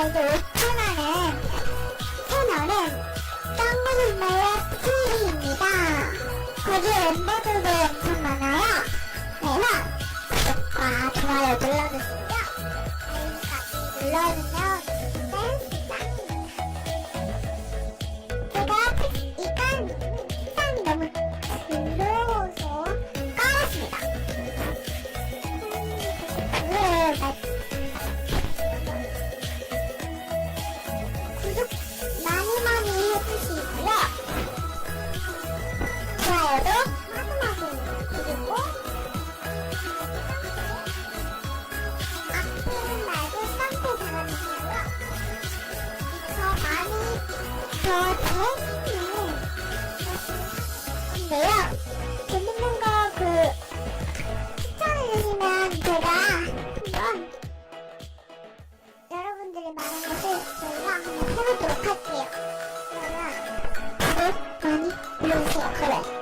이제 5,000원은 채널은 짱구선배의 TV입니다. 거기 멤버들도 엄청 많아요. 그래서 구독과 좋아요 눌러주시고요. 알림까지 눌러주면 제가 식당이 너무 더러워서 깔았습니다. 구독 많이 해주시고요. 좋아요도 마구마구 그리고 앞에는 말고 쌍패 달아주시고요. 더 재밌는 거 추천해주시면 제가 한번 여러분들이 말한 것을 저희가 한번 해보도록 할게요. 그러면 구독 많이 눌러주세요. 그래.